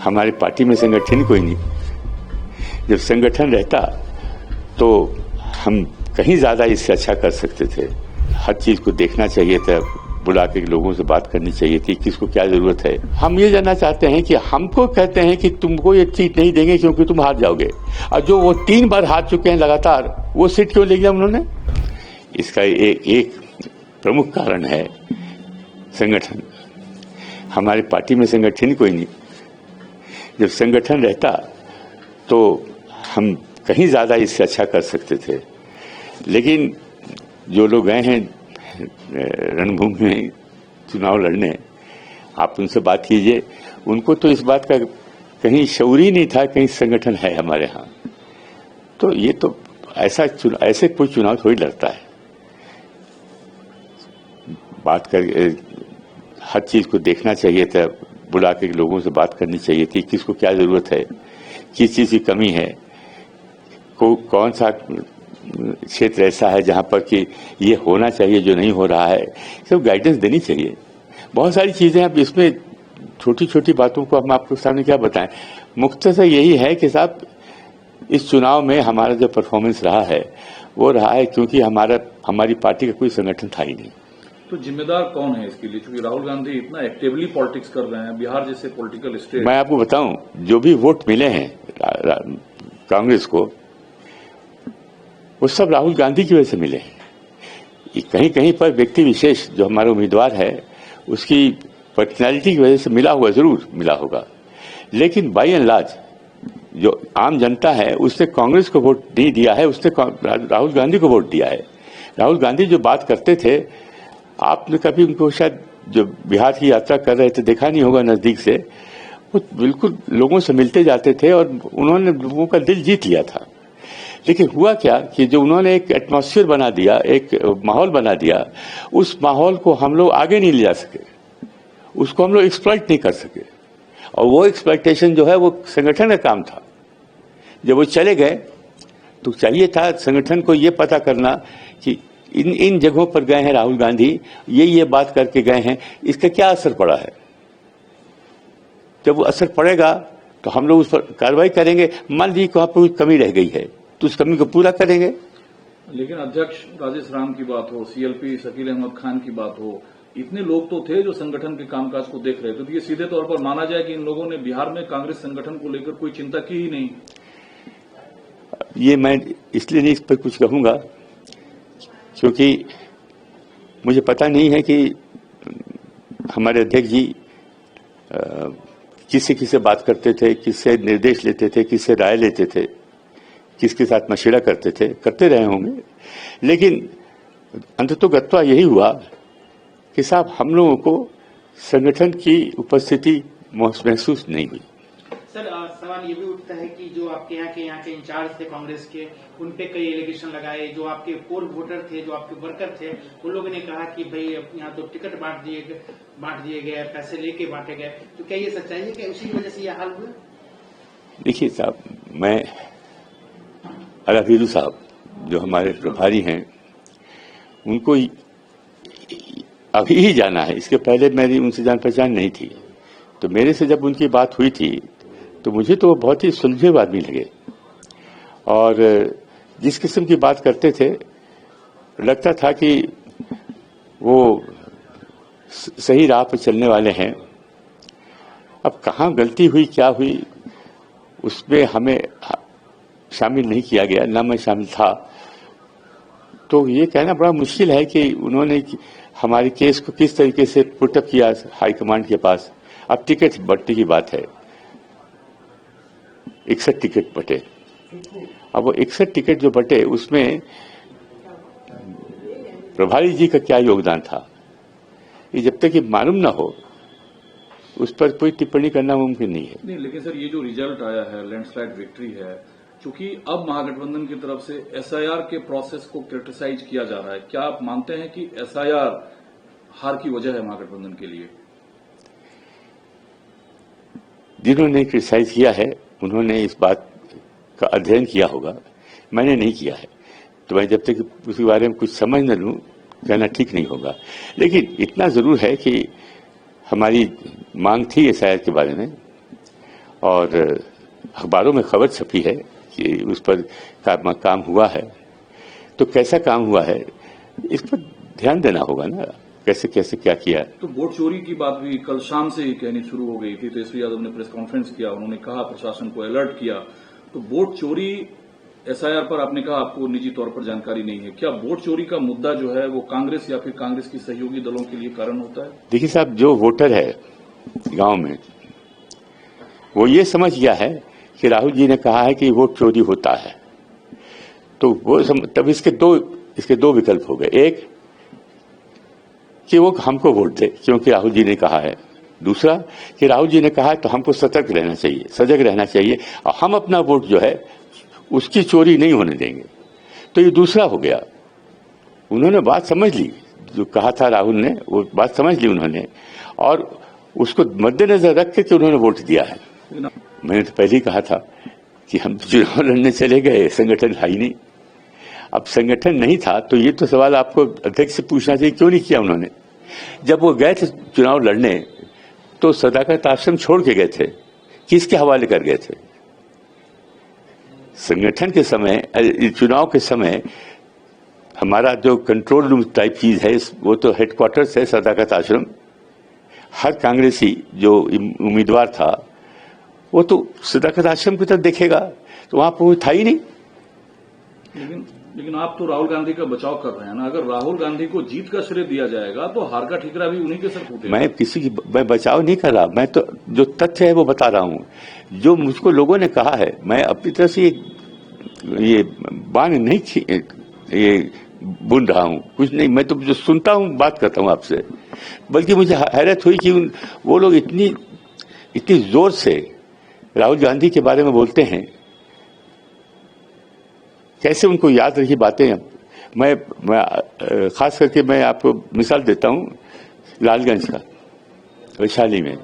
हमारी पार्टी में संगठन ही कोई नहीं। जब संगठन रहता तो हम कहीं ज्यादा इससे अच्छा कर सकते थे। हर चीज को देखना चाहिए था, बुला के लोगों से बात करनी चाहिए थी, किसको क्या जरूरत है। हम ये जानना चाहते हैं कि हमको कहते हैं कि तुमको ये सीट नहीं देंगे क्योंकि तुम हार जाओगे, और जो वो 3 बार हार चुके हैं लगातार, वो सीट क्यों ले लिया उन्होंने? इसका एक प्रमुख कारण है संगठन। हमारी पार्टी में संगठन ही कोई नहीं। जब संगठन रहता तो हम कहीं ज्यादा इससे अच्छा कर सकते थे। लेकिन जो लोग गए हैं रणभूमि में चुनाव लड़ने, आप उनसे बात कीजिए, उनको तो इस बात का कहीं शऊर ही नहीं था कहीं संगठन है हमारे यहाँ। तो ये तो ऐसे कोई चुनाव थोड़ी लड़ता है। बात कर हर चीज को देखना चाहिए था, बुला के लोगों से बात करनी चाहिए थी, किसको क्या जरूरत है, किस चीज की कमी है, कौन सा क्षेत्र ऐसा है जहां पर कि ये होना चाहिए जो नहीं हो रहा है, सब गाइडेंस देनी चाहिए। बहुत सारी चीजें अब इसमें छोटी छोटी बातों को हम आपके सामने क्या बताएं। मुख्तसर यही है कि साहब इस चुनाव में हमारा जो परफॉर्मेंस रहा है वो रहा है क्योंकि हमारी पार्टी का कोई संगठन था ही नहीं। तो जिम्मेदार कौन है इसके लिए? क्योंकि राहुल गांधी इतना एक्टिवली पॉलिटिक्स कर रहे हैं, बिहार जैसे पॉलिटिकल स्टेट। मैं आपको बताऊं, जो भी वोट मिले हैं कांग्रेस को, वो सब राहुल गांधी की वजह से मिले हैं। कहीं कहीं पर व्यक्ति विशेष जो हमारा उम्मीदवार है उसकी पर्सनैलिटी की वजह से मिला हुआ, जरूर मिला होगा, लेकिन बाई एंड लार्ज जो आम जनता है उसने कांग्रेस को वोट नहीं दिया है, उसने राहुल गांधी को वोट दिया है। राहुल गांधी जो बात करते थे, आपने कभी उनको शायद जो बिहार की यात्रा कर रहे थे देखा नहीं होगा नजदीक से, वो बिल्कुल लोगों से मिलते जाते थे और उन्होंने लोगों का दिल जीत लिया था। लेकिन हुआ क्या कि जो उन्होंने एक एटमॉस्फेयर बना दिया, एक माहौल बना दिया, उस माहौल को हम लोग आगे नहीं ले जा सके, उसको हम लोग एक्सप्लॉइट नहीं कर सके। और वो एक्सप्लॉइटेशन जो है वो संगठन का काम था। जब वो चले गए तो चाहिए था संगठन को ये पता करना कि इन जगहों पर गए हैं राहुल गांधी, ये बात करके गए हैं, इसका क्या असर पड़ा है। जब वो असर पड़ेगा तो हम लोग उस पर कार्रवाई करेंगे। मान लीजिए वहां पर कोई कमी रह गई है तो उस कमी को पूरा करेंगे। लेकिन अध्यक्ष राजेश राम की बात हो, सीएलपी शकील अहमद खान की बात हो, इतने लोग तो थे जो संगठन के कामकाज को देख रहे थे। तो ये सीधे तौर पर माना जाए कि इन लोगों ने बिहार में कांग्रेस संगठन को लेकर कोई चिंता की ही नहीं। ये मैं इसलिए नहीं इस पर कुछ कहूंगा क्योंकि मुझे पता नहीं है कि हमारे अध्यक्ष जी किससे किससे बात करते थे, किससे निर्देश लेते थे, किससे राय लेते थे, किसके साथ मशवरा करते थे, करते रहे होंगे। लेकिन अंततोगत्वा यही हुआ कि साहब हम लोगों को संगठन की उपस्थिति महसूस नहीं हुई। सर, सवाल ये भी उठता है कि जो आपके यहाँ के इंचार्ज थे कांग्रेस के, उन पे कई एलिगेशन लगाए। जो आपके कोर वोटर थे, जो आपके वर्कर थे, उन लोगों ने कहा कि भाई यहाँ तो टिकट बांट दिए गए, पैसे लेके बांटे गए। तो क्या ये सच्चाई है कि उसी की वजह से यह हाल हुआ? देखिए साहब, मैं अलावीरू साहब जो हमारे प्रभारी हैं उनको अभी ही जाना है, इसके पहले मेरी उनसे जान पहचान नहीं थी। तो मेरे से जब उनकी बात हुई थी तो मुझे तो वो बहुत ही सुलझे हुए आदमी लगे और जिस किस्म की बात करते थे लगता था कि वो सही राह पर चलने वाले हैं। अब कहाँ गलती हुई, क्या हुई, उसमें हमें शामिल नहीं किया गया, ना मैं शामिल था। तो ये कहना बड़ा मुश्किल है कि उन्होंने हमारे केस को किस तरीके से पुटअप किया हाईकमांड के पास। अब टिकट बंटने की बात है, 61 टिकट बटे। अब वो 61 टिकट जो बटे उसमें प्रभारी जी का क्या योगदान था, ये जब तक ये मालूम ना हो उस पर कोई टिप्पणी करना मुमकिन नहीं है। नहीं, लेकिन सर ये जो रिजल्ट आया है, लैंडस्लाइड विक्ट्री है, क्योंकि अब महागठबंधन की तरफ से एसआईआर के प्रोसेस को क्रिटिसाइज किया जा रहा है। क्या आप मानते हैं कि एसआईआर हार की वजह है महागठबंधन के लिए? जिन्होंने क्रिटिसाइज किया है उन्होंने इस बात का अध्ययन किया होगा, मैंने नहीं किया है। तो मैं जब तक उसके बारे में कुछ समझ न लूं कहना ठीक नहीं होगा। लेकिन इतना जरूर है कि हमारी मांग थी एसआईआर के बारे में और अखबारों में खबर छपी है कि उस पर काम हुआ है, तो कैसा काम हुआ है इस पर ध्यान देना होगा ना, कैसे कैसे क्या किया। तो वोट चोरी की बात भी कल शाम से ही कहनी शुरू हो गई थी। तेजस्वी यादव ने प्रेस कॉन्फ्रेंस किया, उन्होंने कहा प्रशासन को अलर्ट किया। तो वोट चोरी एसआईआर पर आपने कहा आपको निजी तौर पर जानकारी नहीं है, क्या वोट चोरी का मुद्दा जो है वो कांग्रेस या फिर कांग्रेस की सहयोगी दलों के लिए कारण होता है? देखिए साहब, जो वोटर है गांव में वो ये समझ गया है कि राहुल जी ने कहा है कि वोट चोरी होता है, तो वो तब इसके दो विकल्प हो गए। एक कि वो हमको वोट दे क्योंकि राहुल जी ने कहा है, दूसरा कि राहुल जी ने कहा है तो हमको सतर्क रहना चाहिए, सजग रहना चाहिए और हम अपना वोट जो है उसकी चोरी नहीं होने देंगे। तो ये दूसरा हो गया। उन्होंने बात समझ ली, जो कहा था राहुल ने वो बात समझ ली उन्होंने, और उसको मद्देनजर रख के उन्होंने वोट दिया है। मैंने तो पहले ही कहा था कि हम चुनाव लड़ने चले गए, संगठन था ही नहीं। अब संगठन नहीं था तो ये तो सवाल आपको अध्यक्ष से पूछना चाहिए क्यों नहीं किया उन्होंने। जब वो गए थे चुनाव लड़ने तो सदाकत आश्रम छोड़ के गए थे, किसके हवाले कर गए थे? संगठन के समय, चुनाव के समय हमारा जो कंट्रोल रूम टाइप चीज है वो तो हेडक्वार्टर्स है सदाकत आश्रम। हर कांग्रेसी जो उम्मीदवार था वो तो सदाकत आश्रम की तरफ देखेगा, तो वहां पर वो था ही नहीं। लेकिन आप तो राहुल गांधी का बचाव कर रहे हैं ना। अगर राहुल गांधी को जीत का श्रेय दिया जाएगा तो हार का ठिकरा भी उन्हीं के सर फूटेगा। मैं बचाव नहीं कर रहा, मैं तो जो तथ्य है वो बता रहा हूं। जो मुझको लोगों ने कहा है, मैं अपनी तरफ से ये बांग नहीं ये बुन रहा हूं, कुछ नहीं। मैं तो जो सुनता हूं बात करता हूं आपसे। बल्कि मुझे हैरत हुई कि वो लोग इतनी जोर से राहुल गांधी के बारे में बोलते हैं, कैसे उनको याद रही बातें। मैं खास करके मैं आपको मिसाल देता हूं लालगंज का, वैशाली में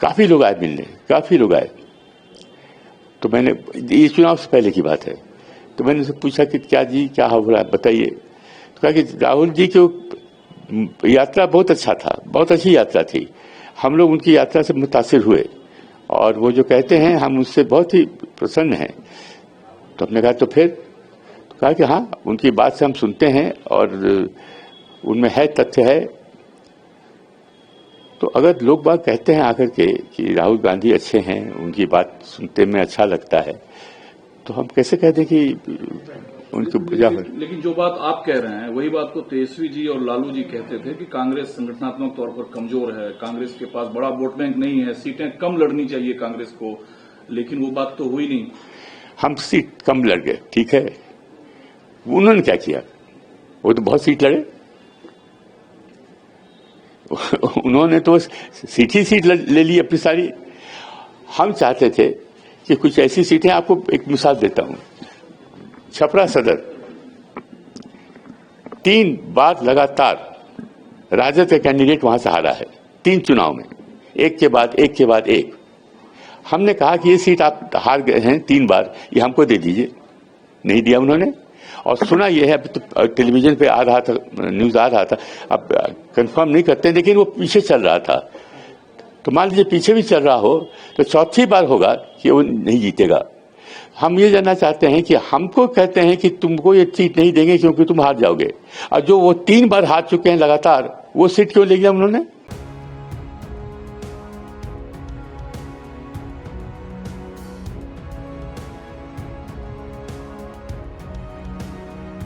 काफी लोग आए मिलने, काफी लोग आए। तो मैंने, ये चुनाव से पहले की बात है, तो मैंने उनसे पूछा कि क्या जी क्या हो रहा है बताइए। तो कहा कि राहुल जी की यात्रा बहुत अच्छा था, बहुत अच्छी यात्रा थी, हम लोग उनकी यात्रा से मुतासिर हुए और वो जो कहते हैं हम उससे बहुत ही प्रसन्न हैं। तो हमने कहा तो फिर, तो कहा कि हाँ उनकी बात से हम सुनते हैं और उनमें है, तथ्य है। तो अगर लोग बात कहते हैं आकर के कि राहुल गांधी अच्छे हैं, उनकी बात सुनते में अच्छा लगता है, तो हम कैसे कहते हैं कि उनकी वजह। लेकिन जो बात आप कह रहे हैं वही बात को तेजस्वी जी और लालू जी कहते थे कि कांग्रेस संगठनात्मक तौर पर कमजोर है, कांग्रेस के पास बड़ा वोट बैंक नहीं है, सीटें कम लड़नी चाहिए कांग्रेस को, लेकिन वो बात तो हुई नहीं। हम सीट कम लड़ गए, ठीक है। उन्होंने क्या किया? वो तो बहुत सीट लड़े। उन्होंने तो सीट ही सीट ले ली अपनी सारी। हम चाहते थे कि कुछ ऐसी सीटें, आपको एक मिसाल देता हूं, छपरा सदर 3 बार लगातार राजद का कैंडिडेट वहां से हारा है, 3 चुनाव में, एक के बाद एक। हमने कहा कि ये सीट आप हार गए हैं 3 बार, ये हमको दे दीजिए, नहीं दिया उन्होंने। और सुना ये है, अभी तो टेलीविजन पे आ रहा था, न्यूज आ रहा था, अब कंफर्म नहीं करते, लेकिन वो पीछे चल रहा था। तो मान लीजिए पीछे भी चल रहा हो तो चौथी बार होगा कि वो नहीं जीतेगा। हम ये जानना चाहते हैं कि हमको कहते हैं कि तुमको ये सीट नहीं देंगे क्योंकि तुम हार जाओगे, और जो वो 3 बार हार चुके हैं लगातार, वो सीट क्यों ले लिया उन्होंने?